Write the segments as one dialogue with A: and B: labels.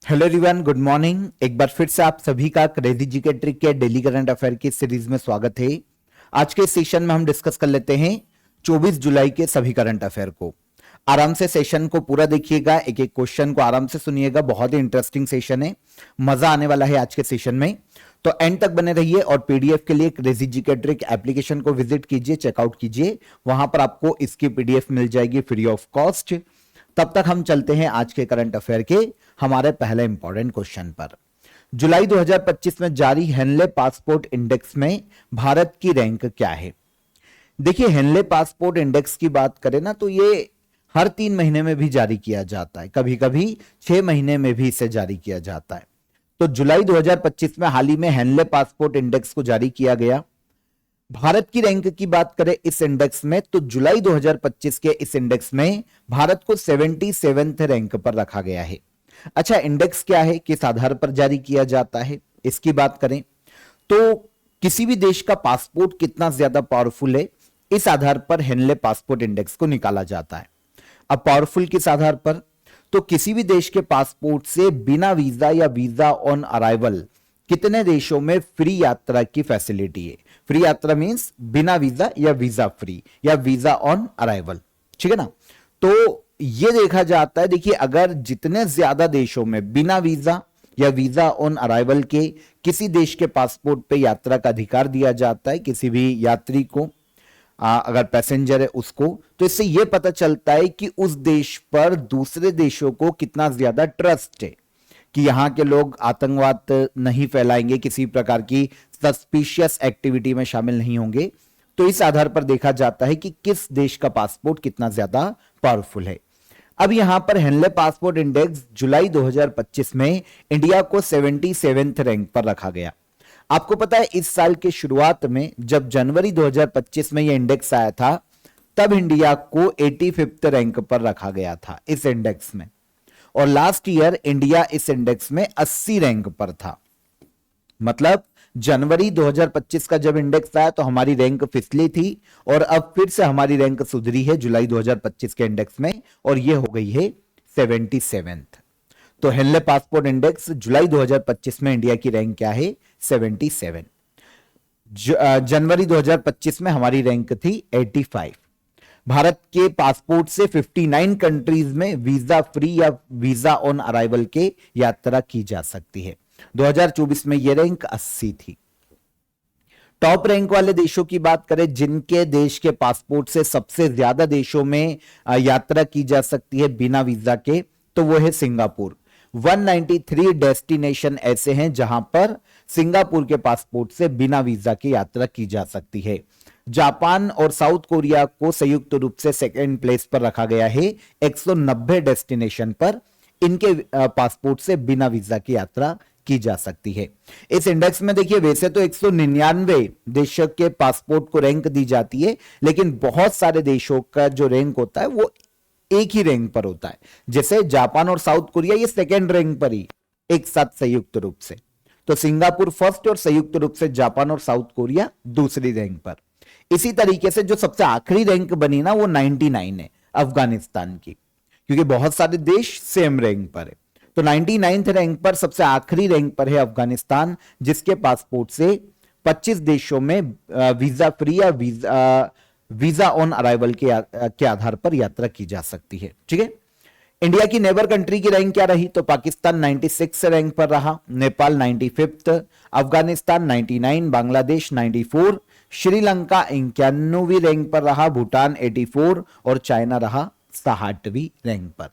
A: Hello everyone, good morning. एक बार फिर से आप सभी का क्रेजी जीके ट्रिक के डेली करंट अफेयर की सीरीज में स्वागत है। आज के सेशन में हम डिस्कस कर लेते हैं 24 जुलाई के सभी करंट अफेयर को। आराम से सेशन को पूरा देखिएगा, एक एक क्वेश्चन को आराम से सुनिएगा। बहुत ही इंटरेस्टिंग सेशन है, मजा आने वाला है आज के सेशन में, तो एंड तक बने रहिए। और पीडीएफ के लिए क्रेजी जीके ट्रिक एप्लीकेशन को विजिट कीजिए, चेकआउट कीजिए, वहां पर आपको इसकी पीडीएफ मिल जाएगी फ्री ऑफ कॉस्ट। तब तक हम चलते हैं आज के करंट अफेयर के हमारे पहले इंपॉर्टेंट क्वेश्चन पर। जुलाई 2025 में जारी हेनले पासपोर्ट इंडेक्स में भारत की रैंक क्या है? देखिए, हेनले पासपोर्ट इंडेक्स की बात करें ना तो ये हर 3 महीने में भी जारी किया जाता है, कभी कभी 6 महीने में भी इसे जारी किया जाता है। तो जुलाई 2025 में हाल ही में हेनले पासपोर्ट इंडेक्स को जारी किया गया। भारत की रैंक की बात करें इस इंडेक्स में तो जुलाई 2025 के इस इंडेक्स में भारत को 77वें रैंक पर रखा गया है। अच्छा, इंडेक्स क्या है, किस आधार पर जारी किया जाता है, इसकी बात करें तो किसी भी देश का पासपोर्ट कितना ज्यादा पावरफुल है, इस आधार पर हेनले पासपोर्ट इंडेक्स को निकाला जाता है। अब पावरफुल किस आधार पर, तो किसी भी देश के पासपोर्ट से बिना वीजा या वीजा ऑन अराइवल कितने देशों में फ्री यात्रा की फैसिलिटी है। फ्री यात्रा मींस बिना वीजा या वीजा फ्री या वीजा ऑन अराइवल, ठीक है ना। तो ये देखा जाता है, देखिए अगर जितने ज्यादा देशों में बिना वीजा या वीजा ऑन अराइवल के किसी देश के पासपोर्ट पे यात्रा का अधिकार दिया जाता है किसी भी यात्री को, अगर पैसेंजर है उसको, तो इससे यह पता चलता है कि उस देश पर दूसरे देशों को कितना ज्यादा ट्रस्ट है कि यहां के लोग आतंकवाद नहीं फैलाएंगे, किसी प्रकार की सस्पिशियस एक्टिविटी में शामिल नहीं होंगे। तो इस आधार पर देखा जाता है कि किस देश का पासपोर्ट कितना ज्यादा पावरफुल है। अब यहां पर हेनले पासपोर्ट इंडेक्स जुलाई 2025 में इंडिया को 77वें रैंक पर रखा गया। आपको पता है इस साल के शुरुआत में जब जनवरी 2025 में यह इंडेक्स आया था तब इंडिया को 85वें रैंक पर रखा गया था इस इंडेक्स में, और लास्ट ईयर इंडिया इस इंडेक्स में 80 रैंक पर था। मतलब जनवरी 2025 का जब इंडेक्स आया तो हमारी रैंक फिसली थी और अब फिर से हमारी रैंक सुधरी है जुलाई 2025 के इंडेक्स में और यह हो गई है 77। तो हेनले पासपोर्ट इंडेक्स जुलाई 2025 में इंडिया की रैंक क्या है? 77। जनवरी 2025 में हमारी रैंक थी 85। भारत के पासपोर्ट से 59 कंट्रीज में वीजा फ्री या वीजा ऑन अराइवल के यात्रा की जा सकती है। 2024 में यह रैंक 80 थी। टॉप रैंक वाले देशों की बात करें जिनके देश के पासपोर्ट से सबसे ज्यादा देशों में यात्रा की जा सकती है बिना वीजा के, तो वो है सिंगापुर। 193 डेस्टिनेशन ऐसे हैं जहां पर सिंगापुर के पासपोर्ट से बिना वीजा की यात्रा की जा सकती है। जापान और साउथ कोरिया को संयुक्त रूप से सेकेंड प्लेस पर रखा गया है 190 डेस्टिनेशन पर इनके पासपोर्ट से बिना वीजा की यात्रा की जा सकती है। इस इंडेक्स में देखिए वैसे तो 199 देशों के पासपोर्ट को रैंक दी जाती है, लेकिन बहुत सारे देशों का जो रैंक होता है वो एक ही रैंक पर होता है। जैसे जापान और साउथ कोरिया ये सेकेंड रैंक पर ही एक साथ संयुक्त रूप से, तो सिंगापुर फर्स्ट और संयुक्त रूप से जापान और साउथ कोरिया दूसरी रैंक पर। इसी तरीके से जो सबसे आखिरी रैंक बनी ना वो 99 है अफगानिस्तान की, क्योंकि बहुत सारे देश सेम रैंक पर है। तो 99 रैंक पर सबसे आखिरी रैंक पर है अफगानिस्तान, जिसके पासपोर्ट से 25 देशों में वीजा फ्री या वीजा ऑन अराइवल के आधार पर यात्रा की जा सकती है। ठीक है, इंडिया की नेबर कंट्री की रैंक क्या रही, तो पाकिस्तान 96 रैंक पर रहा, नेपाल 95, अफगानिस्तान 99, बांग्लादेश 94, श्रीलंका 91वीं रैंक पर रहा, भूटान 84 और चाइना रहा 66वीं रैंक पर।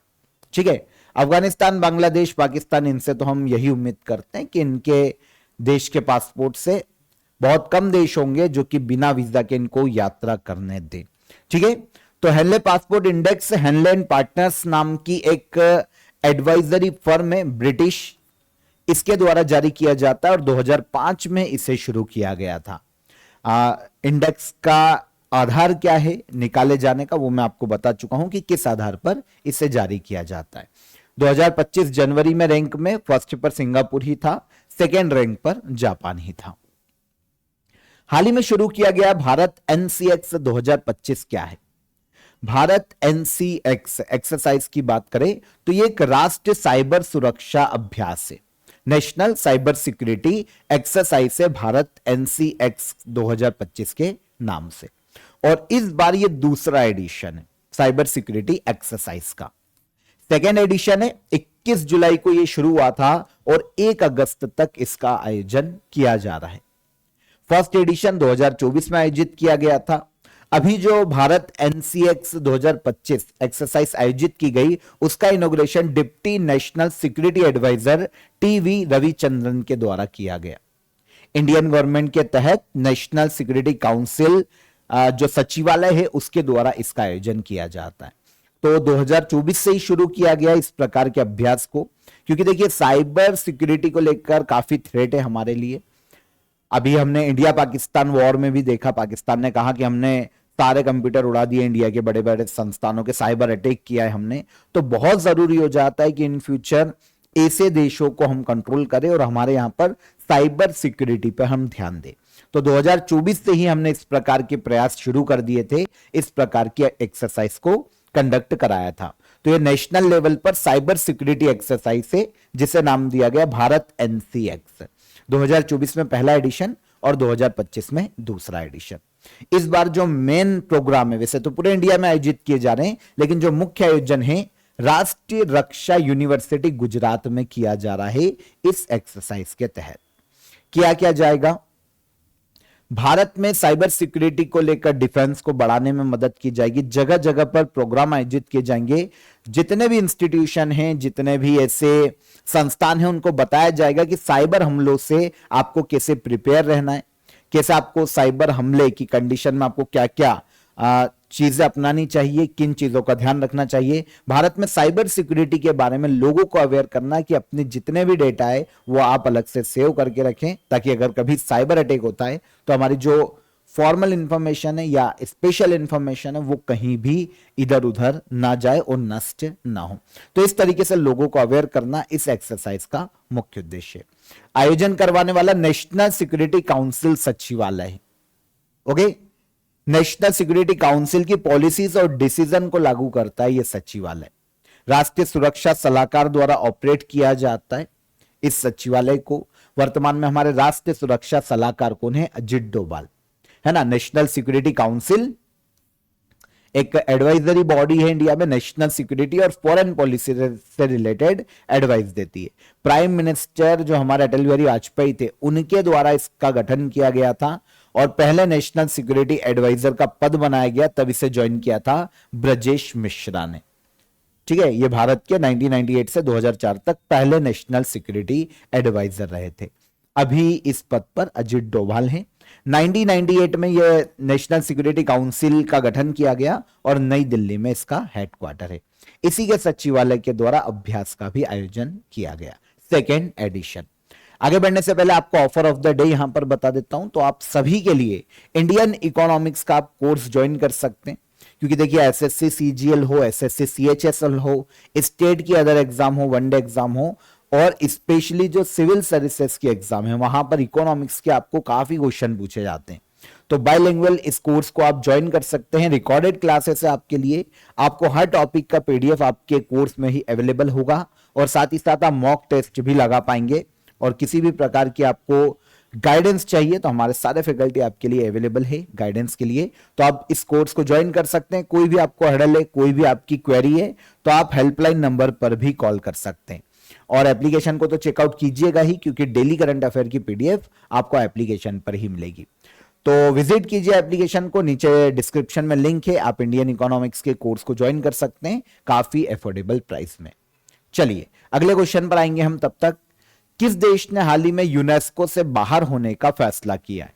A: ठीक है, अफगानिस्तान, बांग्लादेश, पाकिस्तान, इनसे तो हम यही उम्मीद करते हैं कि इनके देश के पासपोर्ट से बहुत कम देश होंगे जो कि बिना वीजा के इनको यात्रा करने दें। ठीक है, तो Henley passport index Henley and partners नाम की एक एडवाइजरी फर्म है ब्रिटिश, इसके द्वारा जारी किया जाता है और 2005 में इसे शुरू किया गया था। इंडेक्स का आधार क्या है निकाले जाने का वो मैं आपको बता चुका हूं कि किस आधार पर इसे जारी किया जाता है। 2025 जनवरी में रैंक में फर्स्ट पर सिंगापुर ही था, सेकेंड रैंक पर जापान ही था। हाल ही में शुरू किया गया भारत एनसीएक्स 2025 क्या है? भारत एनसीएक्स एक्सरसाइज की बात करें तो ये एक राष्ट्रीय साइबर सुरक्षा अभ्यास है। नेशनल साइबर सिक्योरिटी एक्सरसाइज है भारत एनसीएक्स 2025 के नाम से। और इस बार ये दूसरा एडिशन है साइबर सिक्योरिटी एक्सरसाइज का। सेकेंड एडिशन है, 21 जुलाई को ये शुरू हुआ था और 1 अगस्त तक इसका आयोजन किया जा रहा है। फर्स्ट एडिशन 2024 में आयोजित किया गया था। अभी जो भारत एनसीएक्स 2025 एक्सरसाइज आयोजित की गई उसका inauguration deputy national security adviser TV Ravichandran के द्वारा किया गया। इंडियन गवर्नमेंट के तहत नेशनल सिक्योरिटी काउंसिल जो सचिवालय है उसके द्वारा इसका आयोजन किया जाता है। तो 2024 से ही शुरू किया गया इस प्रकार के अभ्यास को, क्योंकि देखिए साइबर सिक्योरिटी को लेकर काफी थ्रेट है हमारे लिए। अभी हमने इंडिया पाकिस्तान वॉर में भी देखा, पाकिस्तान ने कहा कि हमने सारे कंप्यूटर उड़ा दिए, इंडिया के बड़े बड़े संस्थानों के साइबर अटैक किया है हमने। तो बहुत जरूरी हो जाता है कि इन फ्यूचर ऐसे देशों को हम कंट्रोल करें और हमारे यहां पर साइबर सिक्योरिटी पर हम ध्यान दें। तो 2024 से ही हमने इस प्रकार के प्रयास शुरू कर दिए थे, इस प्रकार की एक्सरसाइज को कंडक्ट कराया था। तो ये नेशनल लेवल पर साइबर सिक्योरिटी एक्सरसाइज है जिसे नाम दिया गया भारत एनसीएक्स। 2024 में पहला एडिशन और 2025 में दूसरा एडिशन। इस बार जो मेन प्रोग्राम है, वैसे तो पूरे इंडिया में आयोजित किए जा रहे हैं, लेकिन जो मुख्य आयोजन है राष्ट्रीय रक्षा यूनिवर्सिटी गुजरात में किया जा रहा है। इस एक्सरसाइज के तहत किया जाएगा, भारत में साइबर सिक्योरिटी को लेकर डिफेंस को बढ़ाने में मदद की जाएगी। जगह जगह पर प्रोग्राम आयोजित किए जाएंगे। जितने भी इंस्टीट्यूशन हैं, जितने भी ऐसे संस्थान हैं, उनको बताया जाएगा कि साइबर हमलों से आपको कैसे प्रिपेयर रहना है, कैसे आपको साइबर हमले की कंडीशन में आपको क्या क्या चीजें अपनानी चाहिए, किन चीजों का ध्यान रखना चाहिए। भारत में साइबर सिक्योरिटी के बारे में लोगों को अवेयर करना कि अपने जितने भी डेटा है वो आप अलग से सेव करके रखें, ताकि अगर कभी साइबर अटैक होता है तो हमारी जो फॉर्मल इंफॉर्मेशन है या स्पेशल इंफॉर्मेशन है वो कहीं भी इधर उधर ना जाए और नष्ट ना हो। तो इस तरीके से लोगों को अवेयर करना इस एक्सरसाइज का मुख्य उद्देश्य है। आयोजन करवाने वाला नेशनल सिक्योरिटी काउंसिल सचिवालय है। ओके, नेशनल सिक्योरिटी काउंसिल की पॉलिसीज और डिसीजन को लागू करता है यह सचिवालय। राष्ट्रीय सुरक्षा सलाहकार द्वारा ऑपरेट किया जाता है इस सचिवालय को। वर्तमान में हमारे राष्ट्रीय सुरक्षा सलाहकार कौन है? अजित डोभाल, है ना। नेशनल सिक्योरिटी काउंसिल एक एडवाइजरी बॉडी है इंडिया में, नेशनल सिक्योरिटी और फॉरेन पॉलिसी से रिलेटेड एडवाइस देती है। प्राइम मिनिस्टर जो हमारे अटल बिहारी वाजपेयी थे उनके द्वारा इसका गठन किया गया था और पहले नेशनल सिक्योरिटी एडवाइजर का पद बनाया गया, तब इसे ज्वाइन किया था ब्रजेश मिश्रा ने। ठीक है, ये भारत के 1998 से 2004 तक पहले नेशनल सिक्योरिटी एडवाइजर रहे थे। अभी इस पद पर अजित डोभाल हैं। 1998 में यह नेशनल सिक्योरिटी काउंसिल का गठन किया गया और नई दिल्ली में इसका हेडक्वार्टर है। इसी के सचिवालय के द्वारा अभ्यास का भी आयोजन किया गया, सेकेंड एडिशन। आगे बढ़ने से पहले आपको ऑफर ऑफ द डे यहां पर बता देता हूं। तो आप सभी के लिए इंडियन इकोनॉमिक्स का आप कोर्स ज्वाइन कर सकते हैं, क्योंकि देखिए एसएससी सीजीएल हो, एसएससी सीएचएसएल हो, स्टेट की अदर एग्जाम हो, वनडे एग्जाम हो, और स्पेशली जो सिविल सर्विसेज की एग्जाम है वहां पर इकोनॉमिक्स के आपको काफी क्वेश्चन पूछे जाते हैं। तो बाइलिंगुअल इस कोर्स को आप ज्वाइन कर सकते हैं। रिकॉर्डेड क्लासेस है आपके लिए, आपको हर टॉपिक का पीडीएफ आपके कोर्स में ही अवेलेबल होगा और साथ ही साथ आप मॉक टेस्ट भी लगा पाएंगे। और किसी भी प्रकार की आपको गाइडेंस चाहिए तो हमारे सारे फैकल्टी आपके लिए अवेलेबल है गाइडेंस के लिए। तो आप इस कोर्स को ज्वाइन कर सकते हैं। कोई भी आपको हर्डल है, कोई भी आपकी क्वेरी है तो आप हेल्पलाइन नंबर पर भी कॉल कर सकते हैं। और एप्लीकेशन को तो चेकआउट कीजिएगा ही, क्योंकि डेली करंट अफेयर की पीडीएफ आपको एप्लीकेशन पर ही मिलेगी। तो विजिट कीजिए एप्लीकेशन को, नीचे डिस्क्रिप्शन में लिंक है। आप इंडियन इकोनॉमिक्स के कोर्स को ज्वाइन कर सकते हैं काफी अफोर्डेबल प्राइस में। चलिए अगले क्वेश्चन पर आएंगे हम। तब तक, किस देश ने हाल ही में यूनेस्को से बाहर होने का फैसला किया है?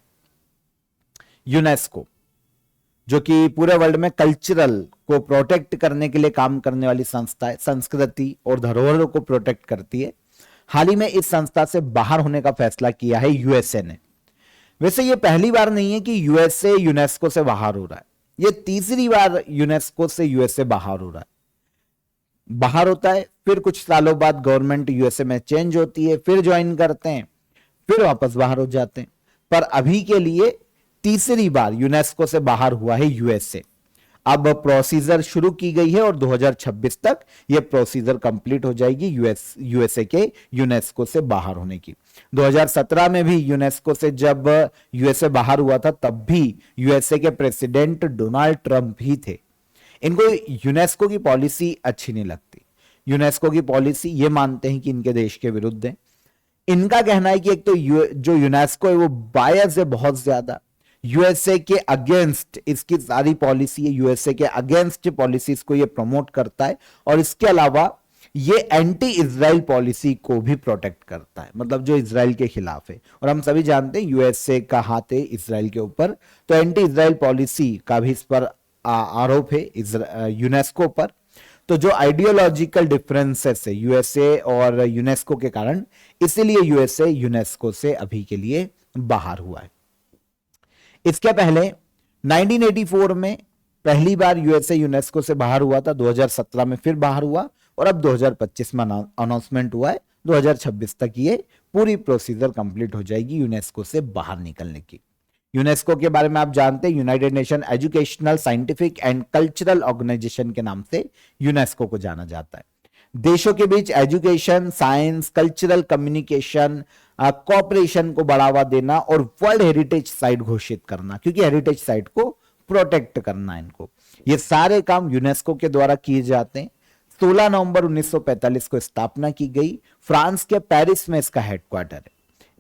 A: यूनेस्को जो कि पूरे वर्ल्ड में कल्चरल को प्रोटेक्ट करने के लिए काम करने वाली संस्था है, संस्कृति और धरोहरों को प्रोटेक्ट करती है। हाल ही में इस संस्था से बाहर होने का फैसला किया है यूएसए ने। वैसे ये पहली बार नहीं है कि यूएसए यूनेस्को से बाहर हो रहा है, ये तीसरी बार यूनेस्को से यूएसए बाहर हो रहा है। बाहर होता है, फिर कुछ सालों बाद गवर्नमेंट यूएसए में चेंज होती है, फिर ज्वाइन करते हैं, फिर वापस बाहर हो जाते हैं। पर अभी के लिए तीसरी बार यूनेस्को से बाहर हुआ है यूएसए। अब प्रोसीजर शुरू की गई है और 2026 तक यह प्रोसीजर कंप्लीट हो जाएगी यूएसए के यूनेस्को से बाहर होने की। 2017 में भी यूनेस्को से जब यूएसए बाहर हुआ था तब भी यूएसए के प्रेसिडेंट डोनाल्ड ट्रंप ही थे। इनको यूनेस्को की पॉलिसी अच्छी नहीं लगती। यूनेस्को की पॉलिसी ये मानते हैं कि इनके देश के विरुद्ध है। इनका कहना है कि एक तो जो यूनेस्को है वो बायस है बहुत ज्यादा, यूएसए के अगेंस्ट इसकी सारी पॉलिसी है, यूएसए के अगेंस्ट पॉलिसीज को ये प्रमोट करता है और इसके अलावा ये एंटी इजराइल पॉलिसी को भी प्रोटेक्ट करता है, मतलब जो इजराइल के खिलाफ है। और हम सभी जानते हैं यूएसए का हाथ है इजराइल के ऊपर, तो एंटी इजराइल पॉलिसी का भी इस पर आरोप है यूनेस्को पर। तो जो आइडियोलॉजिकल डिफरेंसेस है यूएसए और यूनेस्को के कारण, इसीलिए यूएसए यूनेस्को से अभी के लिए बाहर हुआ है। इसके पहले 1984 में पहली बार यूएसए यूनेस्को से बाहर हुआ था, 2017 में फिर बाहर हुआ और अब 2025 में अनाउंसमेंट हुआ है 2026 तक ये पूरी प्रोसीजर कंप्लीट हो जाएगी यूनेस्को से बाहर निकलने की। यूनेस्को के बारे में आप जानते हैं, United Nation educational, scientific and cultural organisation के नाम से यूनेस्को को जाना जाता है। देशों के बीच education, science, cultural communication, cooperation को बढ़ावा देना और वर्ल्ड हेरिटेज साइट घोषित करना, क्योंकि हेरिटेज साइट को प्रोटेक्ट करना इनको, ये सारे काम यूनेस्को के द्वारा किए जाते हैं। 16 नवंबर 1945 को स्थापना की गई। फ्रांस के पेरिस में इसका हेडक्वार्टर है।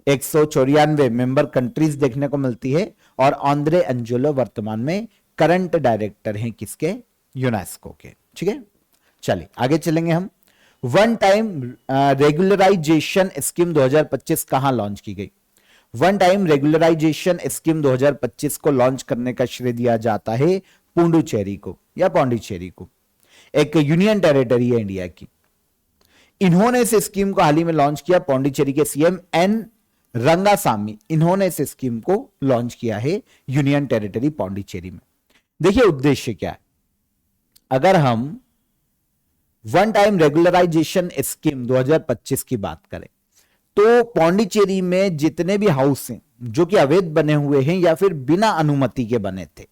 A: 194 मेंबर कंट्रीज देखने को मिलती है और आंद्रे अंजोलो वर्तमान में करंट डायरेक्टर हैं किसके? यूनेस्को के। ठीक है, चलिए आगे चलेंगे हम। वन टाइम रेगुलराइजेशन स्कीम 2025 कहां लॉन्च की गई? वन टाइम रेगुलराइजेशन स्कीम 2025 को लॉन्च करने का श्रेय दिया जाता है पुडुचेरी को या पौंडीचेरी को, एक यूनियन टेरिटरी है इंडिया की। इन्होंने इस स्कीम को हाल ही में लॉन्च किया। पौंडीचेरी के सीएम एन रंगासामी, इन्होंने इस स्कीम को लॉन्च किया है यूनियन टेरिटरी पौंडीचेरी में। देखिए उद्देश्य क्या है, अगर हम वन टाइम रेगुलराइजेशन स्कीम 2025 की बात करें तो पौंडीचेरी में जितने भी हाउस हैं जो कि अवैध बने हुए हैं या फिर बिना अनुमति के बने थे,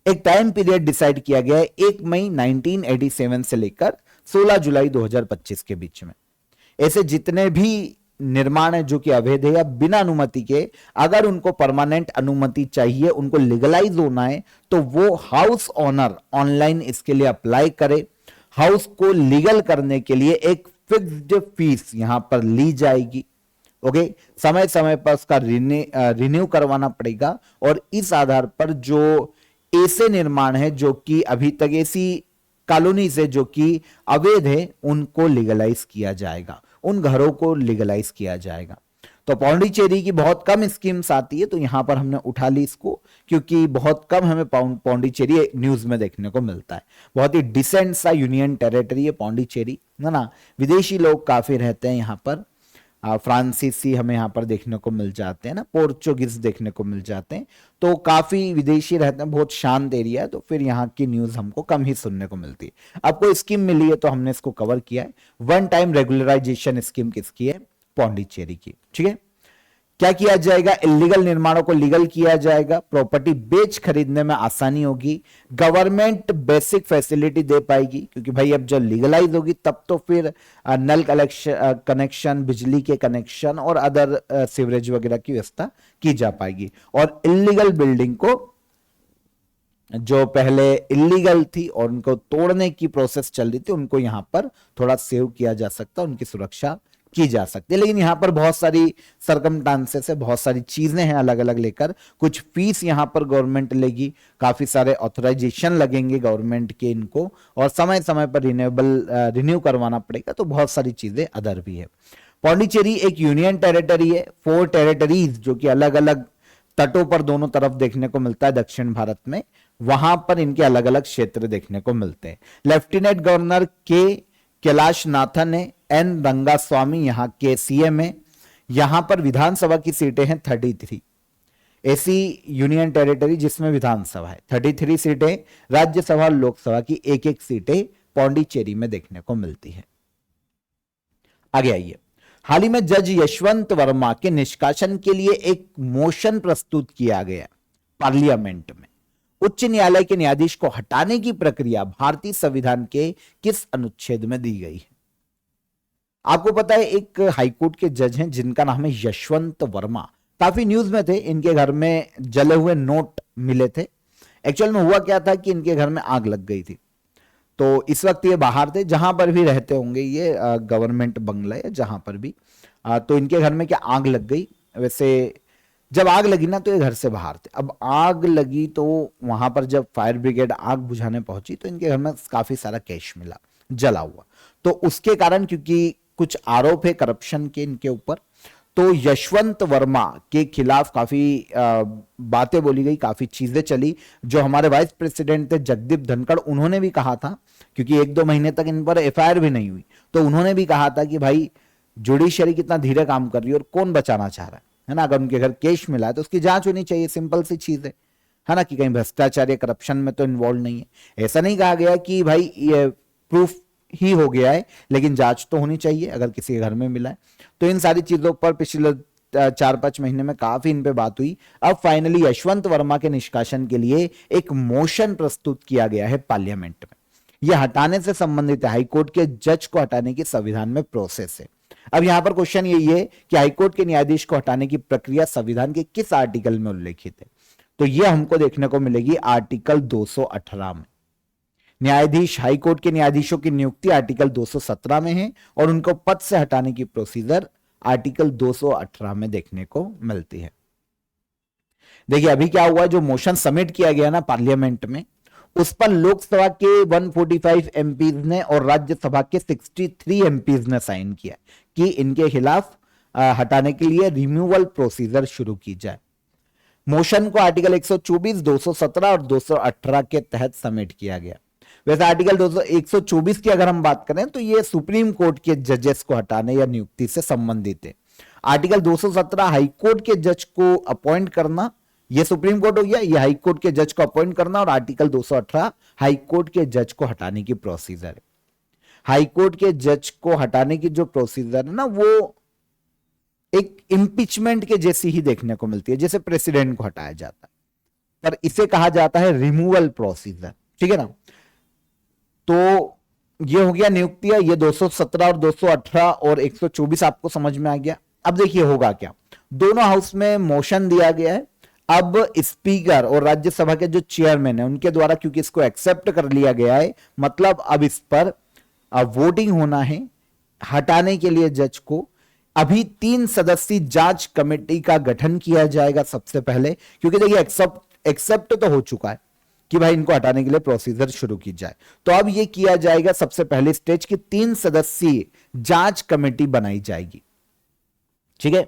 A: एक टाइम पीरियड डिसाइड किया गया है 1 मई 1987 से लेकर 16 जुलाई 2025 के बीच में। ऐसे जितने भी निर्माण है जो कि अवैध है या बिना अनुमति के, अगर उनको परमानेंट अनुमति चाहिए, उनको लीगलाइज होना है, तो वो हाउस ओनर ऑनलाइन इसके लिए अप्लाई करे। हाउस को लीगल करने के लिए एक फिक्स्ड फीस यहां पर ली जाएगी। ओके, समय समय पर उसका रिन्यू करवाना पड़ेगा और इस आधार पर जो ऐसे निर्माण है जो कि अभी तक ऐसी कॉलोनी से जो कि अवैध है उनको लीगलाइज किया जाएगा, उन घरों को लीगलाइज किया जाएगा। तो पौंडीचेरी की बहुत कम स्कीम्स आती है, तो यहां पर हमने उठा ली इसको क्योंकि बहुत कम हमें पौंडीचेरी न्यूज में देखने को मिलता है। बहुत ही डिसेंट सा यूनियन टेरिटरी है पौंडीचेरी, है ना। विदेशी लोग काफी रहते हैं यहाँ पर, फ्रांसीसी हमें यहाँ पर देखने को मिल जाते हैं ना, पोर्चुगीज देखने को मिल जाते हैं, तो काफी विदेशी रहते हैं। बहुत शांत एरिया है, तो फिर यहाँ की न्यूज हमको कम ही सुनने को मिलती है। आपको स्कीम मिली है तो हमने इसको कवर किया है। वन टाइम रेगुलराइजेशन स्कीम किसकी है? पौंडीचेरी की। ठीक है, क्या किया जाएगा? इलीगल निर्माणों को लीगल किया जाएगा, प्रॉपर्टी बेच खरीदने में आसानी होगी, गवर्नमेंट बेसिक फैसिलिटी दे पाएगी, क्योंकि भाई अब जब लीगलाइज होगी तब तो फिर नल कनेक्शन, बिजली के कनेक्शन और अदर सीवरेज वगैरह की व्यवस्था की जा पाएगी। और इलीगल बिल्डिंग को, जो पहले इलीगल थी और उनको तोड़ने की प्रोसेस चल रही थी, उनको यहां पर थोड़ा सेव किया जा सकता है, उनकी सुरक्षा की जा सकती है। लेकिन यहां पर बहुत सारी सरकमस्टांसेस है, बहुत सारी चीजें हैं अलग अलग लेकर, कुछ फीस यहां पर गवर्नमेंट लेगी, काफी सारे ऑथराइजेशन लगेंगे गवर्नमेंट के इनको, और समय समय पर रिन्यू करवाना पड़ेगा, तो बहुत सारी चीजें अदर भी है। पौंडीचेरी एक यूनियन टेरिटरी है, 4 टेरिटरीज जो कि अलग अलग तटों पर दोनों तरफ देखने को मिलता है दक्षिण भारत में, वहां पर इनके अलग अलग क्षेत्र देखने को मिलते हैं। लेफ्टिनेंट गवर्नर के कैलाश नाथन है, एन रंगास्वामी यहाँ के सीएम है। यहां पर विधानसभा की सीटें हैं 33, ऐसी यूनियन टेरिटरी जिसमें विधानसभा है 33 सीटें, राज्यसभा लोकसभा की एक एक सीटें पौंडीचेरी में देखने को मिलती है। आगे आइए, हाल ही में जज यशवंत वर्मा के निष्कासन के लिए एक मोशन प्रस्तुत किया गया पार्लियामेंट में। उच्च न्यायालय के न्यायाधीश को हटाने की प्रक्रिया भारतीय संविधान के किस अनुच्छेद में दी गई है? आपको पता है एक हाईकोर्ट के जज हैं जिनका नाम है यशवंत वर्मा। काफी न्यूज में थे, इनके घर में जले हुए नोट मिले थे। एक्चुअल में हुआ क्या था कि इनके घर में आग लग गई थी, तो इस वक्त ये बाहर थे, जहां पर भी रहते होंगे ये गवर्नमेंट बंगला या जहां पर भी, तो इनके घर में क्या आग लग गई। वैसे जब आग लगी ना तो ये घर से बाहर थे। अब आग लगी तो वहां पर जब फायर ब्रिगेड आग बुझाने पहुंची तो इनके घर में काफी सारा कैश मिला जला हुआ। तो उसके कारण, क्योंकि कुछ आरोप है करप्शन के इनके ऊपर, तो यशवंत वर्मा के खिलाफ काफी बातें बोली गई, काफी चीजें चली। जो हमारे वाइस प्रेसिडेंट थे जगदीप धनखड़, उन्होंने भी कहा था, क्योंकि 1-2 महीने तक इन पर एफआईआर भी नहीं हुई, तो उन्होंने भी कहा था कि भाई जुडिशरी कितना धीरे काम कर रही है और कौन बचाना चाह रहा है ना। अगर उनके घर कैश मिला है तो उसकी जांच होनी चाहिए, सिंपल सी चीज है ना, कि कहीं भ्रष्टाचार या करप्शन में तो इन्वॉल्व नहीं है। ऐसा नहीं कहा गया कि भाई ये प्रूफ ही हो गया है, लेकिन जांच तो होनी चाहिए अगर किसी के घर में मिला है। तो इन सारी चीजों पर पिछले 4-5 महीने में काफी इन पे बात हुई। अब फाइनली यशवंत वर्मा के निष्कासन के लिए एक मोशन प्रस्तुत किया गया है पार्लियामेंट में। यह हटाने से संबंधित है, हाईकोर्ट के जज को हटाने की संविधान में प्रोसेस है। अब यहां पर क्वेश्चन यही है कि हाईकोर्ट के न्यायाधीश को हटाने की प्रक्रिया संविधान के किस आर्टिकल में उल्लेखित है? तो यह हमको देखने को मिलेगी आर्टिकल 218 में। न्यायाधीश, हाईकोर्ट के न्यायाधीशों की नियुक्ति आर्टिकल 217 में है और उनको पद से हटाने की प्रोसीजर आर्टिकल 218 में देखने को मिलती है। देखिए अभी क्या हुआ, जो मोशन सबमिट किया गया ना पार्लियामेंट में, उस पर लोकसभा के 145 एमपीज ने और राज्यसभा के 63 एमपीज ने साइन किया कि इनके खिलाफ हटाने के लिए रिमूवल प्रोसीजर शुरू की जाए। मोशन को आर्टिकल 124, 217 और 218 के तहत सबमिट किया गया। वैसे आर्टिकल 124 की अगर हम बात करें तो ये सुप्रीम कोर्ट के जजेस को हटाने या नियुक्ति से संबंधित है। आर्टिकल 217 हाईकोर्ट के जज को अपॉइंट करना, ये सुप्रीम कोर्ट हो गया, ये हाईकोर्ट के जज को अपॉइंट करना, और आर्टिकल 218 हाईकोर्ट के जज को हटाने की प्रोसीजर है। हाईकोर्ट के जज को हटाने की जो प्रोसीजर है ना, वो एक इंपीचमेंट के जैसी ही देखने को मिलती है, जैसे प्रेसिडेंट को हटाया जाता है, पर इसे कहा जाता है रिमूवल प्रोसीजर। ठीक है ना। तो ये हो गया नियुक्तियां, ये 217 और 218 और 124 आपको समझ में आ गया। अब देखिए होगा क्या, दोनों हाउस में मोशन दिया गया है। अब स्पीकर और राज्यसभा के जो चेयरमैन है उनके द्वारा, क्योंकि इसको एक्सेप्ट कर लिया गया है, मतलब अब इस पर वोटिंग होना है हटाने के लिए जज को। अभी 3 सदस्यीय जांच कमेटी का गठन किया जाएगा सबसे पहले, क्योंकि देखिए एक्सेप्ट तो हो चुका है कि भाई इनको हटाने के लिए प्रोसीजर शुरू की जाए। तो अब ये किया जाएगा सबसे पहले स्टेज की 3 सदस्यीय जांच कमेटी बनाई जाएगी। ठीक है।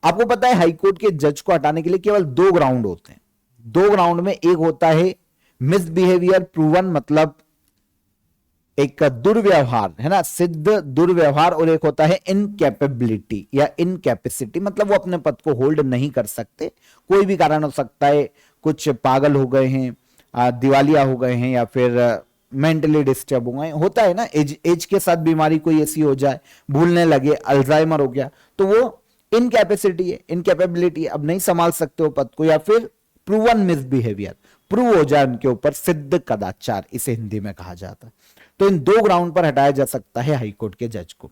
A: आपको पता है हाईकोर्ट के जज को हटाने के लिए केवल 2 ग्राउंड होते हैं। 2 ग्राउंड में एक होता है मिसबिहेवियर प्रूवन, मतलब एक दुर्व्यवहार है ना, सिद्ध दुर्व्यवहार, और एक होता है इनकैपेबिलिटी या इनकैपेसिटी, मतलब वो अपने पद को होल्ड नहीं कर सकते, कोई भी कारण हो सकता है, कुछ पागल हो गए हैं, दिवालिया हो गए हैं, या फिर मेंटली डिस्टर्ब हो गए, होता है ना, एज के साथ बीमारी कोई ऐसी हो जाए, भूलने लगे, अल्जाइमर हो गया, तो वो इनकैपेसिटी है, इनकैपेबिलिटी, अब नहीं संभाल सकते हो पद को, या फिर प्रूवन मिसबिहेवियर, प्रूव हो जाए उनके ऊपर सिद्ध कदाचार, इसे हिंदी में कहा जाता है। तो इन 2 ग्राउंड पर हटाया जा सकता है हाईकोर्ट के जज को।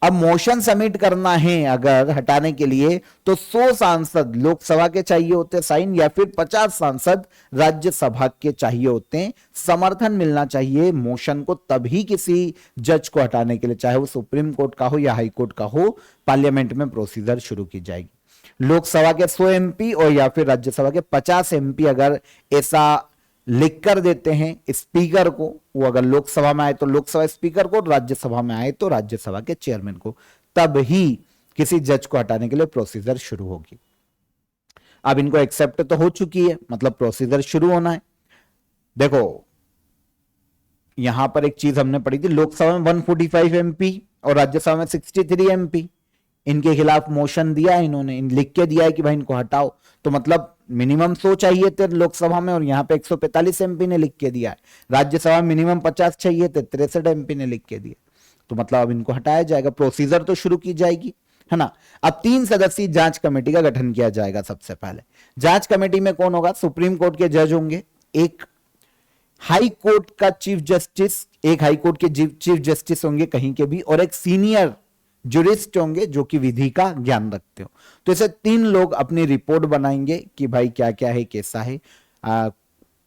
A: अब मोशन सबमिट करना है अगर हटाने के लिए, तो 100 सांसद लोकसभा के चाहिए होते साइन, या फिर 50 सांसद राज्यसभा के चाहिए होते हैं। समर्थन मिलना चाहिए मोशन को, तभी किसी जज को हटाने के लिए, चाहे वो सुप्रीम कोर्ट का हो या हाई कोर्ट का हो, पार्लियामेंट में प्रोसीजर शुरू की जाएगी। लोकसभा के 100 एमपी और या फिर राज्यसभा के 50 एमपी अगर ऐसा लिख कर देते हैं स्पीकर को, वो अगर लोकसभा में आए तो लोकसभा स्पीकर को, राज्यसभा में आए तो राज्यसभा के चेयरमैन को, तब ही किसी जज को हटाने के लिए प्रोसीजर शुरू होगी। अब इनको एक्सेप्ट तो हो चुकी है, मतलब प्रोसीजर शुरू होना है। देखो यहां पर एक चीज हमने पढ़ी थी, लोकसभा में 145 एमपी और राज्यसभा में 63 एमपी, इनके खिलाफ मोशन दिया है, इन्होंने लिख के दिया है कि भाई इनको हटाओ, तो मतलब मिनिमम 100 चाहिए थे लोकसभा में, और यहां पे 145 एमपी ने लिख के दिया है। राज्यसभा में मिनिमम 50 चाहिए थे, 63 एमपी ने लिख के दिया, तो मतलब अब इनको हटाया जाएगा, प्रोसीजर तो शुरू की जाएगी, है ना। अब 3 सदस्यीय जांच कमेटी का गठन किया जाएगा। सबसे पहले जांच कमेटी में कौन होगा, सुप्रीम कोर्ट के जज होंगे, एक हाई कोर्ट का चीफ जस्टिस, एक हाई कोर्ट के चीफ जस्टिस होंगे कहीं के भी, और एक सीनियर जुरिस्ट होंगे जो कि विधि का ज्ञान रखते हो। तो ऐसे 3 लोग अपनी रिपोर्ट बनाएंगे कि भाई क्या क्या है, कैसा है,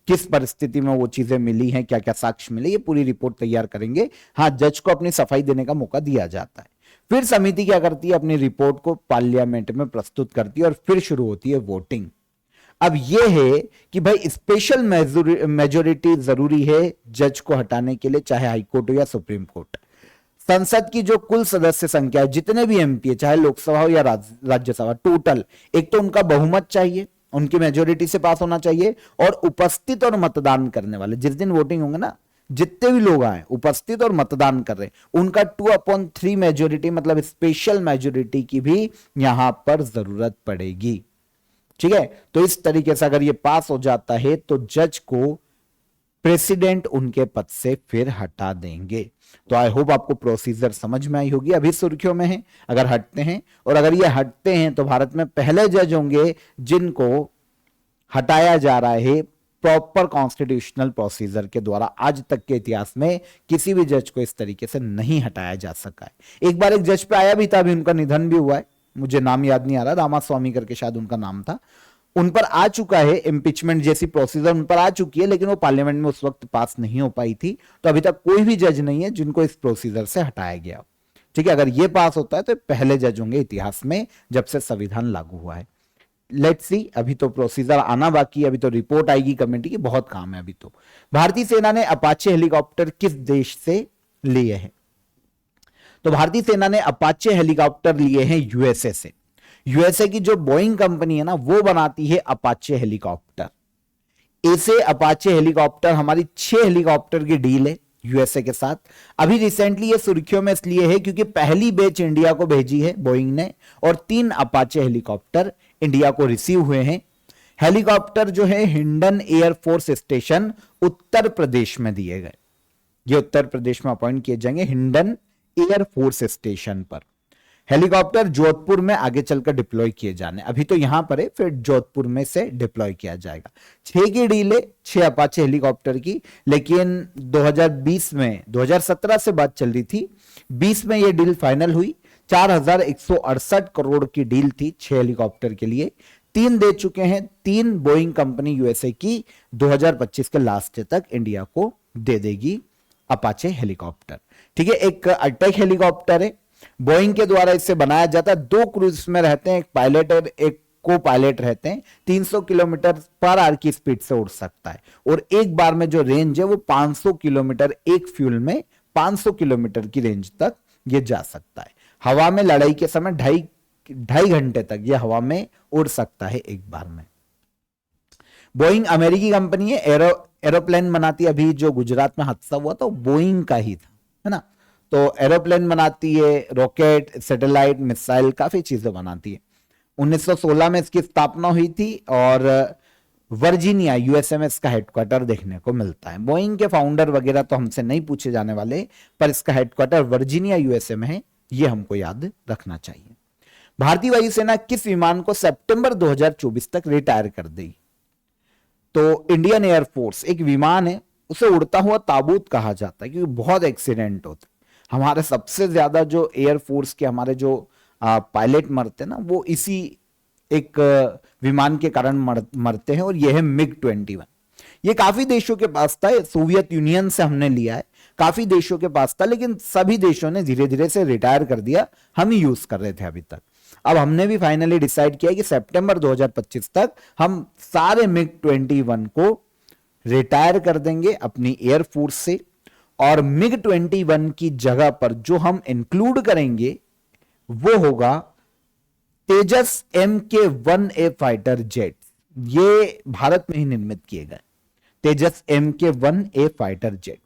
A: किस परिस्थिति में वो चीजें मिली हैं, क्या क्या साक्ष्य मिले, ये पूरी रिपोर्ट तैयार करेंगे। हाँ, जज को अपनी सफाई देने का मौका दिया जाता है। फिर समिति क्या करती है, अपनी रिपोर्ट को पार्लियामेंट में प्रस्तुत करती है और फिर शुरू होती है वोटिंग। अब यह है कि भाई स्पेशल मेजोरिटी जरूरी है जज को हटाने के लिए, चाहे हाईकोर्ट हो या सुप्रीम कोर्ट। संसद की जो कुल सदस्य संख्या है, जितने भी एमपी है, चाहे लोकसभा हो या राज्यसभा, टोटल एक तो उनका बहुमत चाहिए, उनकी मेजोरिटी से पास होना चाहिए, और उपस्थित और मतदान करने वाले, जिस दिन वोटिंग होंगे ना, जितने भी लोग आए उपस्थित और मतदान कर रहे, उनका 2/3 मेजोरिटी, मतलब स्पेशल मेजोरिटी की भी यहां पर जरूरत पड़ेगी। ठीक है, तो इस तरीके से अगर ये पास हो जाता है तो जज को प्रेसिडेंट उनके पद से फिर हटा देंगे। तो आई होप आपको प्रोसीजर समझ में आई होगी। अभी सुर्खियों में है अगर हटते हैं, और अगर ये हटते हैं तो भारत में पहले जज होंगे जिनको हटाया जा रहा है प्रॉपर कॉन्स्टिट्यूशनल प्रोसीजर के द्वारा। आज तक के इतिहास में किसी भी जज को इस तरीके से नहीं हटाया जा सका है। एक बार एक जज पे आया भी था, अभी उनका निधन भी हुआ है, मुझे नाम याद नहीं आ रहा, रामास्वामी करके शायद उनका नाम था। उन पर आ चुका है इम्पीचमेंट जैसी प्रोसीजर, उन पर आ चुकी है, लेकिन वो पार्लियामेंट में उस वक्त पास नहीं हो पाई थी। तो अभी तक कोई भी जज नहीं है जिनको इस प्रोसीजर से हटाया गया। ठीक है, अगर ये पास होता है तो पहले जज होंगे इतिहास में जब से संविधान लागू हुआ है। लेट्स सी, अभी तो प्रोसीजर आना बाकी है, अभी तो रिपोर्ट आएगी कमेटी की, बहुत काम है अभी तो। भारतीय सेना ने अपाचे हेलीकॉप्टर किस देश से लिए हैं? तो भारतीय सेना ने अपाचे हेलीकॉप्टर लिए हैं यूएसए से। यूएसए की जो बोइंग कंपनी है ना, वो बनाती है अपाचे हेलीकॉप्टर। ऐसे अपाचे हेलीकॉप्टर, हमारी 6 हेलीकॉप्टर की डील है यूएसए के साथ। अभी रिसेंटली ये सुर्खियों में इसलिए है क्योंकि पहली बैच इंडिया को भेजी है बोइंग ने, और 3 अपाचे हेलीकॉप्टर इंडिया को रिसीव हुए हैं। हेलीकॉप्टर जो है हिंडन एयरफोर्स स्टेशन उत्तर प्रदेश में दिए गए। ये उत्तर प्रदेश में अपॉइंट किए जाएंगे हिंडन एयरफोर्स स्टेशन पर। हेलीकॉप्टर जोधपुर में आगे चलकर डिप्लॉय किए जाने, अभी तो यहां पर है, फिर जोधपुर में से डिप्लॉय किया जाएगा। 6 की डील है, 6 अपाचे हेलीकॉप्टर की, लेकिन 2020 में, 2017 से बात चल रही थी, 20 में यह डील फाइनल हुई। 4168 करोड़ की डील थी 6 हेलीकॉप्टर के लिए। 3 दे चुके हैं, 3 बोइंग कंपनी यूएसए की 2025 के लास्ट तक इंडिया को दे देगी अपाचे हेलीकॉप्टर। ठीक है, एक अटैक हेलीकॉप्टर है, बोइंग के द्वारा इसे बनाया जाता है। 2 क्रू इसमें रहते हैं, एक पायलट और एक को पायलट रहते हैं। 300 किलोमीटर पर आवर की स्पीड से उड़ सकता है, और एक बार में जो रेंज है वो 500 किलोमीटर, एक फ्यूल में 500 किलोमीटर की रेंज तक ये जा सकता है। हवा में लड़ाई के समय 2.5 घंटे तक ये हवा में उड़ सकता है एक बार में। बोइंग अमेरिकी कंपनी है, एरोप्लेन बनाती है। अभी जो गुजरात में हादसा हुआ था वो बोइंग का ही था, है ना। तो एरोप्लेन बनाती है, रॉकेट, सैटेलाइट, मिसाइल, काफी चीजें बनाती है। 1916 में इसकी स्थापना हुई थी, और वर्जीनिया यूएसए में इसका हेडक्वार्टर देखने को मिलता है। बोइंग के फाउंडर वगैरह तो हमसे नहीं पूछे जाने वाले, पर इसका हेडक्वार्टर वर्जीनिया यूएसए में है, ये हमको याद रखना चाहिए। भारतीय वायुसेना किस विमान को सितंबर 2024 तक रिटायर कर देगी? तो इंडियन एयरफोर्स एक विमान है, उसे उड़ता हुआ ताबूत कहा जाता है क्योंकि बहुत एक्सीडेंट होते हैं। हमारे सबसे ज्यादा जो एयरफोर्स के हमारे जो पायलट मरते हैं ना, वो इसी एक विमान के कारण मरते हैं, और यह है MiG-21। ये काफी देशों के पास था, सोवियत यूनियन से हमने लिया है, काफी देशों के पास था, लेकिन सभी देशों ने धीरे धीरे से रिटायर कर दिया, हम ही यूज कर रहे थे अभी तक। अब हमने भी फाइनली डिसाइड किया कि सितंबर 2025 तक हम सारे MiG-21 को रिटायर कर देंगे अपनी एयरफोर्स से, और MiG-21 की जगह पर जो हम इंक्लूड करेंगे वो होगा तेजस MK-1A फाइटर जेट। ये भारत में ही निर्मित किए गए तेजस MK-1A फाइटर जेट।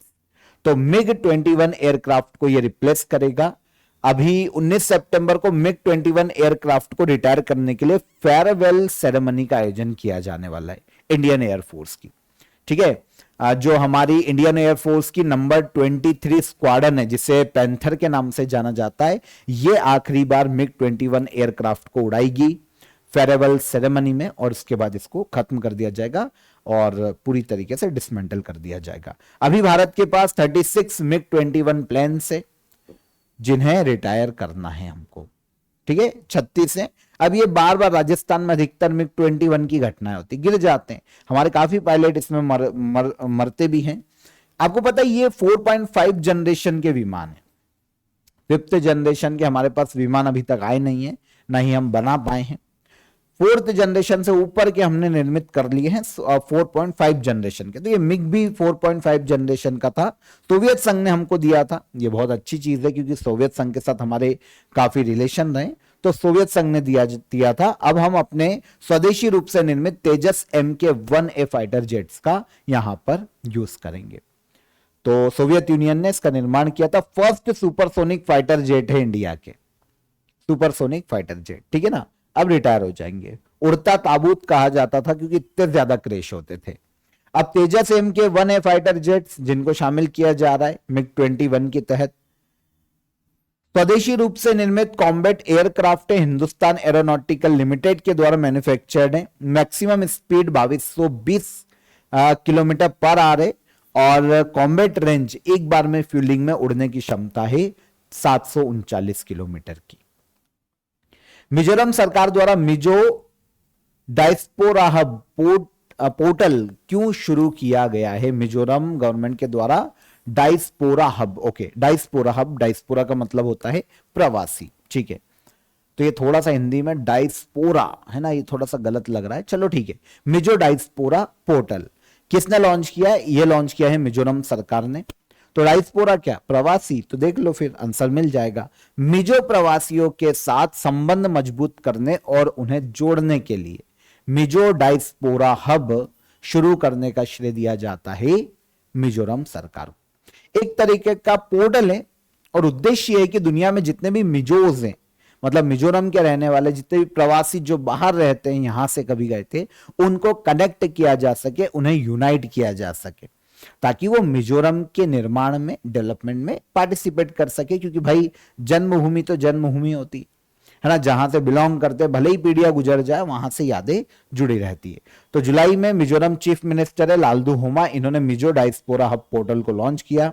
A: तो MiG-21 एयरक्राफ्ट को ये रिप्लेस करेगा। अभी 19 सितंबर को MiG-21 एयरक्राफ्ट को रिटायर करने के लिए फेयरवेल सेरेमनी का आयोजन किया जाने वाला है इंडियन एयरफोर्स की। ठीक है, जो हमारी इंडियन एयरफोर्स की नंबर 23 स्क्वाड्रन है, जिसे पैंथर के नाम से जाना जाता है, ये आखिरी बार MiG-21 एयरक्राफ्ट को उड़ाएगी फेयरवेल सेरेमनी में, और उसके बाद इसको खत्म कर दिया जाएगा। और पूरी तरीके से डिसमेंटल कर दिया जाएगा। अभी भारत के पास 36 मिग-21 प्लेन्स है जिन्हें रिटायर करना है हमको, ठीक है, 36 है। अब ये बार बार राजस्थान में अधिकतर मिग-21 की घटनाएं होती, गिर जाते हैं हमारे, काफी पायलट इसमें मरते भी हैं। आपको पता है ये 4.5 जनरेशन के विमान है, 5th जनरेशन के हमारे पास विमान अभी तक आए नहीं है, ना ही हम बना पाए हैं। 4th जनरेशन से ऊपर के हमने निर्मित कर लिए हैं 4.5 जनरेशन के। तो ये मिग भी 4.5 जनरेशन का था, सोवियत संघ ने हमको दिया था। ये बहुत अच्छी चीज है क्योंकि सोवियत संघ के साथ हमारे काफी रिलेशन रहे, तो सोवियत संघ ने दिया था। अब हम अपने स्वदेशी रूप से निर्मित तेजस MK-1A फाइटर जेट्स का यहां पर यूज करेंगे। तो सोवियत यूनियन ने इसका निर्माण किया था। फर्स्ट सुपरसोनिक फाइटर जेट है इंडिया के, सुपरसोनिक फाइटर जेट, ठीक है ना। अब रिटायर हो जाएंगे, उड़ता ताबूत कहा जाता था क्योंकि इतने ज्यादा क्रैश होते थे। अब तेजस MK-1A फाइटर जेट्स जिनको शामिल किया जा रहा है मिग-21 के तहत, स्वदेशी रूप से निर्मित कॉम्बैट एयरक्राफ्ट है, हिंदुस्तान एरोनॉटिकल लिमिटेड के द्वारा मैन्युफैक्चर्ड है। Maximum speed 2220 kilometre per hour है और कॉम्बैट रेंज एक बार में फ्यूलिंग में उड़ने की क्षमता है 739 किलोमीटर की। मिजोरम सरकार द्वारा मिजो डायस्पोरा हब पोर्टल क्यों शुरू किया गया है? मिजोरम गवर्नमेंट के द्वारा diaspora hub, okay, diaspora hub, diaspora का मतलब होता है प्रवासी, ठीक है। तो ये थोड़ा सा हिंदी में डायस्पोरा है ना, ये थोड़ा सा गलत लग रहा है, चलो ठीक है। मिजो डायस्पोरा पोर्टल किसने लॉन्च किया है? ये लॉन्च किया है मिजोरम सरकार ने। तो डायस्पोरा क्या? प्रवासी, तो देख लो फिर आंसर मिल जाएगा। मिजो प्रवासियों के साथ संबंध मजबूत करने और उन्हें जोड़ने के लिए मिजो डायस्पोरा हब शुरू करने का श्रेय दिया जाता है मिजोरम सरकार को। एक तरीके का पोर्टल है और उद्देश्य है कि दुनिया में जितने भी मिजोज हैं, मतलब मिजोरम के रहने वाले जितने भी प्रवासी जो बाहर रहते हैं, यहां से कभी गए थे, उनको कनेक्ट किया जा सके, उन्हें यूनाइट किया जा सके, ताकि वो मिजोरम के निर्माण में, डेवलपमेंट में पार्टिसिपेट कर सके। क्योंकि भाई जन्मभूमि तो जन्मभूमि होती है ना, जहां से बिलोंग करते, भले ही पीढ़ियां गुजर जाए, वहां से यादें जुड़ी रहती है। तो जुलाई में मिजोरम चीफ मिनिस्टर है लालदू होमा, इन्होंने मिजो डायस्पोरा हब पोर्टल को लॉन्च किया।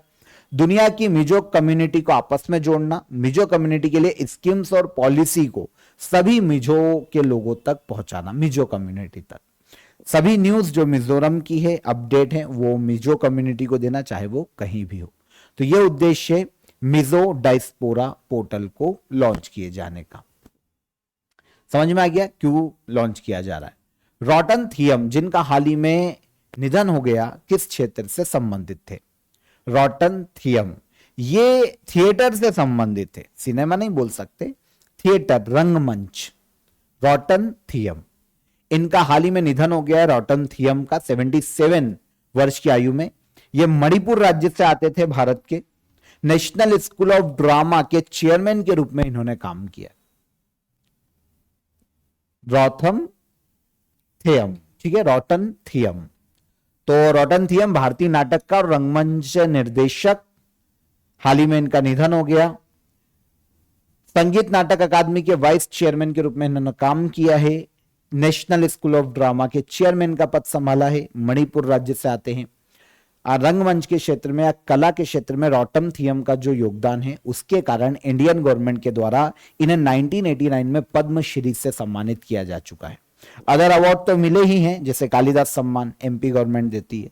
A: दुनिया की मिजो कम्युनिटी को आपस में जोड़ना, मिजो कम्युनिटी के लिए स्कीम्स और पॉलिसी को सभी मिजो के लोगों तक पहुंचाना, मिजो कम्युनिटी तक सभी न्यूज जो मिजोरम की है, अपडेट है, वो मिजो कम्युनिटी को देना, चाहे वो कहीं भी हो। तो ये उद्देश्य मिजो डायस्पोरा पोर्टल को लॉन्च किए जाने का। समझ में आ गया क्यों लॉन्च किया जा रहा है। रॉटन थियम जिनका हाल ही में निधन हो गया, किस क्षेत्र से संबंधित थे? रॉटन थियम ये थिएटर से संबंधित थे, सिनेमा नहीं बोल सकते, थिएटर, रंगमंच। रॉटन थियम, इनका हाल ही में निधन हो गया है रॉटन थियम का 77 वर्ष की आयु में। ये मणिपुर राज्य से आते थे भारत के। नेशनल स्कूल ऑफ ड्रामा के चेयरमैन के रूप में इन्होंने काम किया। रॉथम थियम, ठीक है, रॉटन थियम। तो रॉटन थियम भारतीय नाटककार और रंगमंच निर्देशक, हाल ही में इनका निधन हो गया। संगीत नाटक अकादमी के वाइस चेयरमैन के रूप में इन्होंने काम किया है। नेशनल स्कूल ऑफ ड्रामा के चेयरमैन का पद संभाला है, मणिपुर राज्य से आते हैं। रंगमंच के क्षेत्र में या कला के क्षेत्र में रॉटन थियम का जो योगदान है, उसके कारण इंडियन गवर्नमेंट के द्वारा इन्हें 1989 में पद्मश्री से सम्मानित किया जा चुका है। अदर अवार्ड तो मिले ही हैं, जैसे कालिदास सम्मान MP गवर्नमेंट देती है,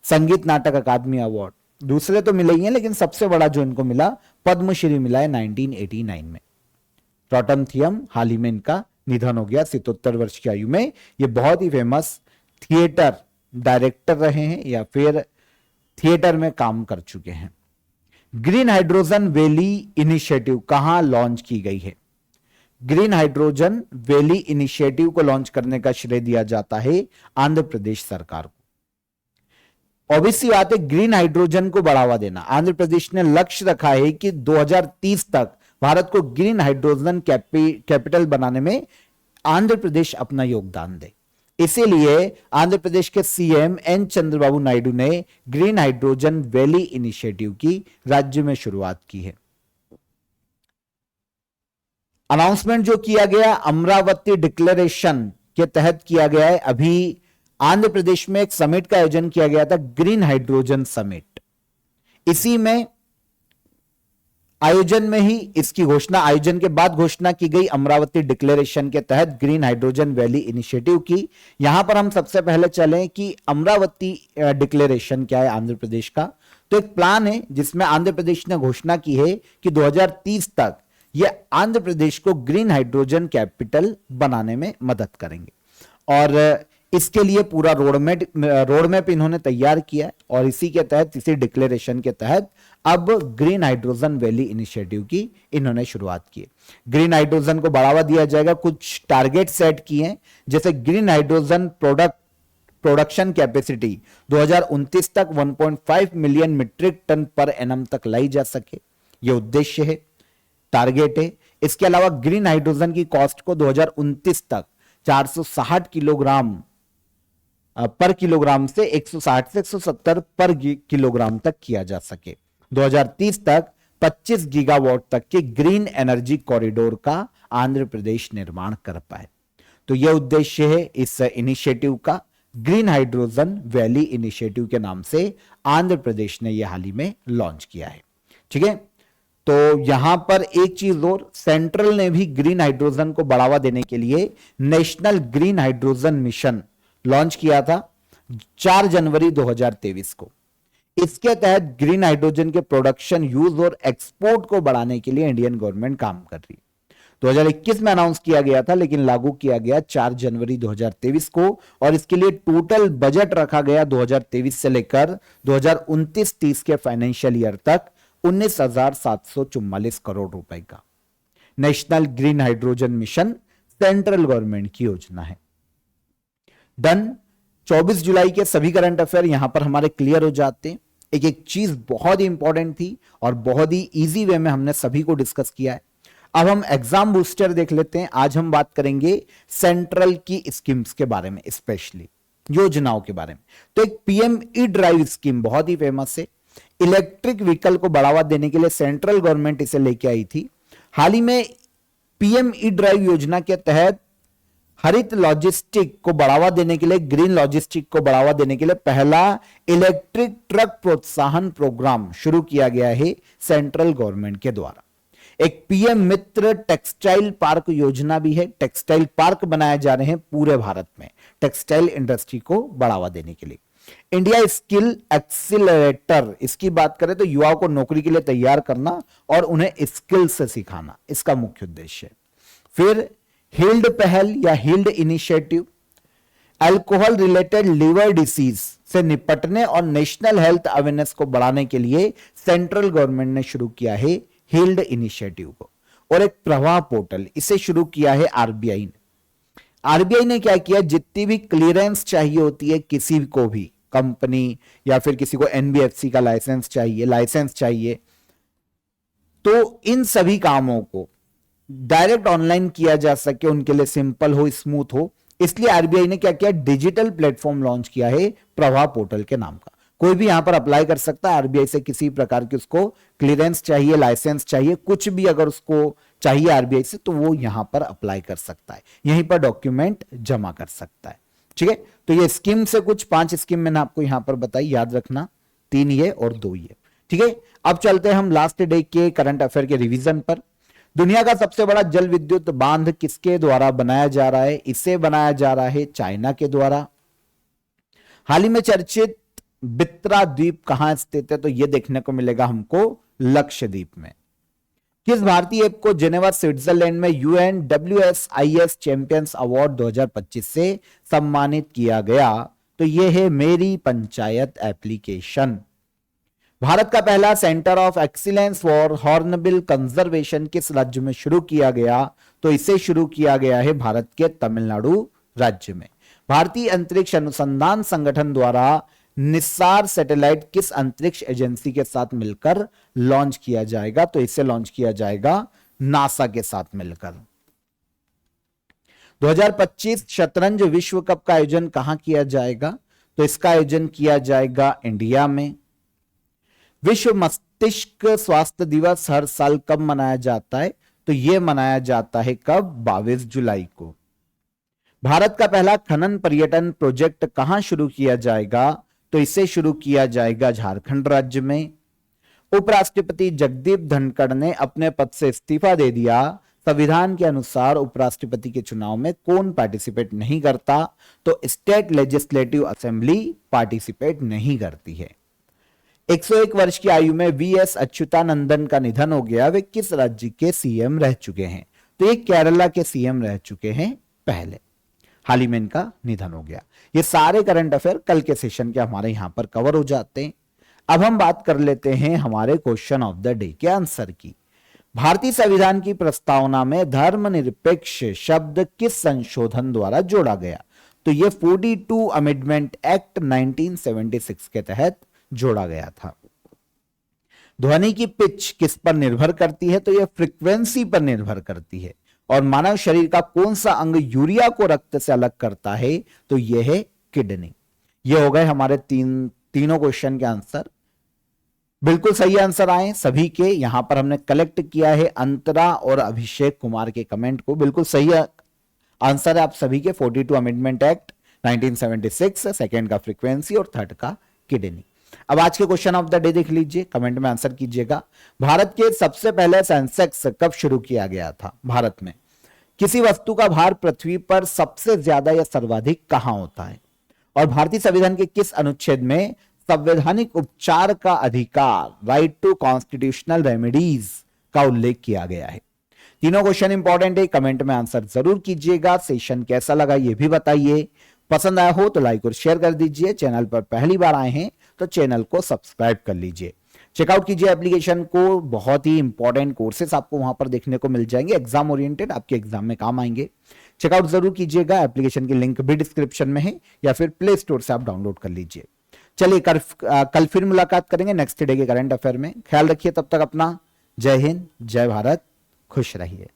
A: संगीत नाटक अकादमी अवार्ड, दूसरे तो मिले ही हैं, लेकिन सबसे बड़ा जो इनको मिला पद्मश्री मिला है 1989 में। रॉटन थियम हाल ही में इनका निधन हो गया 77 वर्ष की आयु में। ये बहुत ही फेमस थिएटर डायरेक्टर रहे हैं या फिर थिएटर में काम कर चुके हैं। ग्रीन हाइड्रोजन वैली इनिशिएटिव कहां लॉन्च की गई है? ग्रीन हाइड्रोजन वैली इनिशिएटिव को लॉन्च करने का श्रेय दिया जाता है आंध्र प्रदेश सरकार को। ऑब्वियसली बात है, ग्रीन हाइड्रोजन को बढ़ावा देना। आंध्र प्रदेश ने लक्ष्य रखा है कि 2030 तक भारत को ग्रीन हाइड्रोजन कैपिटल बनाने में आंध्र प्रदेश अपना योगदान दे। इसीलिए आंध्र प्रदेश के CM N चंद्रबाबू नायडू ने ग्रीन हाइड्रोजन वैली इनिशिएटिव की राज्य में शुरुआत की है। अनाउंसमेंट जो किया गया अमरावती डिक्लेरेशन के तहत किया गया है। अभी आंध्र प्रदेश में एक समिट का आयोजन किया गया था, ग्रीन हाइड्रोजन समिट। इसी में आयोजन में ही इसकी घोषणा, आयोजन के बाद घोषणा की गई अमरावती डिक्लेरेशन के तहत ग्रीन हाइड्रोजन वैली इनिशिएटिव की। यहां पर हम सबसे पहले चलें कि अमरावती डिक्लेरेशन क्या है आंध्र प्रदेश का। तो एक प्लान है जिसमें आंध्र प्रदेश ने घोषणा की है कि 2030 तक यह आंध्र प्रदेश को ग्रीन हाइड्रोजन कैपिटल बनाने में मदद करेंगे, और इसके लिए पूरा रोडमैप इन्होंने तैयार किया है, और इसी के तहत, इसी डिक्लेरेशन के तहत अब ग्रीन हाइड्रोजन वैली इनिशिएटिव की इन्होंने शुरुआत की है। ग्रीन हाइड्रोजन को बढ़ावा दिया जाएगा, कुछ टारगेट सेट किए हैं, जैसे ग्रीन हाइड्रोजन प्रोडक्शन कैपेसिटी 2029 तक 1.5 million metric tonne per annum तक लाई जा सके, यह उद्देश्य है, टारगेट है। इसके अलावा ग्रीन हाइड्रोजन की कॉस्ट को 2029 तक 460 किलोग्राम पर किलोग्राम से 160 से 170 पर किलोग्राम तक किया जा सके। 2030 तक 25 गीगावाट तक के ग्रीन एनर्जी कॉरिडोर का आंध्र प्रदेश निर्माण कर पाए। तो यह उद्देश्य है इस इनिशिएटिव का। ग्रीन हाइड्रोजन वैली इनिशिएटिव के नाम से आंध्र प्रदेश ने यह हाल ही में लॉन्च किया है। ठीक है, तो यहां पर एक चीज और, सेंट्रल ने भी ग्रीन हाइड्रोजन को बढ़ावा देने के लिए national green hydrogen mission launch किया था 4 जनवरी 2023 को। इसके तहत ग्रीन हाइड्रोजन के प्रोडक्शन, यूज और एक्सपोर्ट को बढ़ाने के लिए इंडियन गवर्नमेंट काम कर रही है। 2021 में अनाउंस किया गया था, लेकिन लागू किया गया 4 जनवरी 2023 को, और इसके लिए टोटल बजट रखा गया 2023 से लेकर 2029-30 के फाइनेंशियल ईयर तक 19,744 करोड़ रुपए का। National green hydrogen mission central government की योजना है। डन। 24 जुलाई के सभी करंट अफेयर यहां पर हमारे क्लियर हो जाते हैं। एक एक चीज बहुत ही इंपॉर्टेंट थी और बहुत ही इजी वे में हमने सभी को डिस्कस किया है। अब हम एग्जाम बूस्टर देख लेते हैं। आज हम बात करेंगे सेंट्रल की स्कीम्स के बारे में, स्पेशली योजनाओं के बारे में। तो एक पीएम ई ड्राइव स्कीम बहुत ही फेमस है। इलेक्ट्रिक व्हीकल को बढ़ावा देने के लिए सेंट्रल गवर्नमेंट इसे लेके आई थी। हाल ही में पीएम ई ड्राइव योजना के तहत हरित लॉजिस्टिक को बढ़ावा देने के लिए, ग्रीन लॉजिस्टिक को बढ़ावा देने के लिए पहला इलेक्ट्रिक ट्रक प्रोत्साहन प्रोग्राम शुरू किया गया है सेंट्रल गवर्नमेंट के द्वारा। एक पीएम मित्र टेक्सटाइल पार्क योजना भी है। टेक्सटाइल पार्क बनाए जा रहे हैं पूरे भारत में टेक्सटाइल इंडस्ट्री को बढ़ावा देने के लिए। इंडिया स्किल एक्सीलरेटर, इसकी बात करें तो युवाओं को नौकरी के लिए तैयार करना और उन्हें स्किल से सिखाना, इसका मुख्य उद्देश्य है। फिर हील्ड पहल या HEALD initiative, alcohol related liver disease से निपटने और नेशनल हेल्थ अवेयरनेस को बढ़ाने के लिए सेंट्रल गवर्नमेंट ने शुरू किया है हील्ड इनिशिएटिव को। और एक प्रवाह पोर्टल, इसे शुरू किया है आरबीआई ने। आरबीआई ने क्या किया, जितनी भी क्लियरेंस चाहिए होती है किसी को भी, कंपनी या फिर किसी को एनबीएफसी का लाइसेंस चाहिए, तो इन सभी कामों को डायरेक्ट ऑनलाइन किया जा सके, उनके लिए सिंपल हो, स्मूथ हो, इसलिए आरबीआई ने क्या किया, डिजिटल प्लेटफॉर्म लॉन्च किया है प्रवाह पोर्टल के नाम का। कोई भी यहां पर अप्लाई कर सकता है आरबीआई से, किसी प्रकार की उसको क्लियरेंस चाहिए, लाइसेंस चाहिए, कुछ भी अगर उसको चाहिए आरबीआई से, तो वो यहां पर अप्लाई कर सकता है, यहीं पर डॉक्यूमेंट जमा कर सकता है। ठीक है, तो ये स्कीम से कुछ 5 स्कीम मैंने आपको यहां पर बताई, याद रखना, 3 ये और 2 ये। ठीक है, अब चलते हैं हम लास्ट डे के करंट अफेयर के रिवीजन पर। दुनिया का सबसे बड़ा जल विद्युत बांध किसके द्वारा बनाया जा रहा है? इसे बनाया जा रहा है चाइना के द्वारा। हाल ही में चर्चित बित्रा द्वीप कहां स्थित है? तो यह देखने को मिलेगा हमको लक्षद्वीप में। किस भारतीय ऐप को जेनेवा स्विट्जरलैंड में UNWSIS चैंपियंस अवार्ड 2025 से सम्मानित किया गया? तो यह है मेरी पंचायत एप्लीकेशन। भारत का पहला centre of excellence for hornbill conservation किस राज्य में शुरू किया गया? तो इसे शुरू किया गया है भारत के तमिलनाडु राज्य में। भारतीय अंतरिक्ष अनुसंधान संगठन द्वारा निस्सार सैटेलाइट किस अंतरिक्ष एजेंसी के साथ मिलकर लॉन्च किया जाएगा? तो इसे लॉन्च किया जाएगा नासा के साथ मिलकर। 2025 शतरंज विश्व कप का आयोजन कहां किया जाएगा? तो इसका आयोजन किया जाएगा इंडिया में। विश्व मस्तिष्क स्वास्थ्य दिवस हर साल कब मनाया जाता है? तो यह मनाया जाता है कब? 22 जुलाई को। भारत का पहला खनन पर्यटन प्रोजेक्ट कहां शुरू किया जाएगा? तो इसे शुरू किया जाएगा झारखंड राज्य में। उपराष्ट्रपति जगदीप धनखड़ ने अपने पद से इस्तीफा दे दिया। संविधान के अनुसार उपराष्ट्रपति के चुनाव में कौन पार्टिसिपेट नहीं करता? तो स्टेट लेजिस्लेटिव असेंबली पार्टिसिपेट नहीं करती है। 101 वर्ष की आयु में वीएस अच्युतानंदन का निधन हो गया। वे किस राज्य के सीएम रह चुके हैं? तो ये केरला के सीएम रह चुके हैं पहले, हाल ही में इनका निधन हो गया। ये सारे करंट अफेयर कल के सेशन के हमारे यहां पर कवर हो जाते हैं। अब हम बात कर लेते हैं हमारे क्वेश्चन ऑफ द डे के आंसर की। भारतीय संविधान की प्रस्तावना में धर्मनिरपेक्ष शब्द किस संशोधन द्वारा जोड़ा गया? तो यह 42 अमेंडमेंट एक्ट 1976 के तहत जोड़ा गया था। ध्वनि की पिच किस पर निर्भर करती है? तो यह फ्रीक्वेंसी पर निर्भर करती है। और मानव शरीर का कौन सा अंग यूरिया को रक्त से अलग करता है? तो यह है किडनी। ये हो गए हमारे तीनों क्वेश्चन के आंसर। बिल्कुल सही आंसर आए सभी के। यहां पर हमने कलेक्ट किया है अंतरा और अभिषेक कुमार के कमेंट को। बिल्कुल सही आंसर है आप सभी के। 42 अमेंडमेंट एक्ट 1976, सेकेंड का फ्रीक्वेंसी और थर्ड का किडनी। अब आज के क्वेश्चन ऑफ द डे देख लीजिए, कमेंट में आंसर कीजिएगा। भारत के सबसे पहले सेंसेक्स कब शुरू किया गया था? भारत में किसी वस्तु का भार पृथ्वी पर सबसे ज्यादा या सर्वाधिक कहां होता है? और भारतीय संविधान के किस अनुच्छेद में संवैधानिक उपचार का अधिकार, राइट टू कॉन्स्टिट्यूशनल रेमेडीज, का उल्लेख किया गया है? तीनों क्वेश्चन इंपॉर्टेंट है, कमेंट में आंसर जरूर कीजिएगा। सेशन कैसा लगा ये भी बताइए। पसंद आया हो तो लाइक और शेयर कर दीजिए। चैनल पर पहली बार आए हैं तो चैनल को सब्सक्राइब कर लीजिए। चेकआउट कीजिए एप्लीकेशन को, बहुत ही इंपॉर्टेंट कोर्सेस आपको वहां पर देखने को मिल जाएंगे, एग्जाम ओरिएंटेड, आपके एग्जाम में काम आएंगे। चेकआउट जरूर कीजिएगा। एप्लीकेशन की लिंक भी डिस्क्रिप्शन में है या फिर प्ले स्टोर से आप डाउनलोड कर लीजिए। चलिए कल फिर मुलाकात करेंगे नेक्स्ट डे के करंट अफेयर में। ख्याल रखिए तब तक अपना। जय हिंद, जय भारत, खुश रहिए।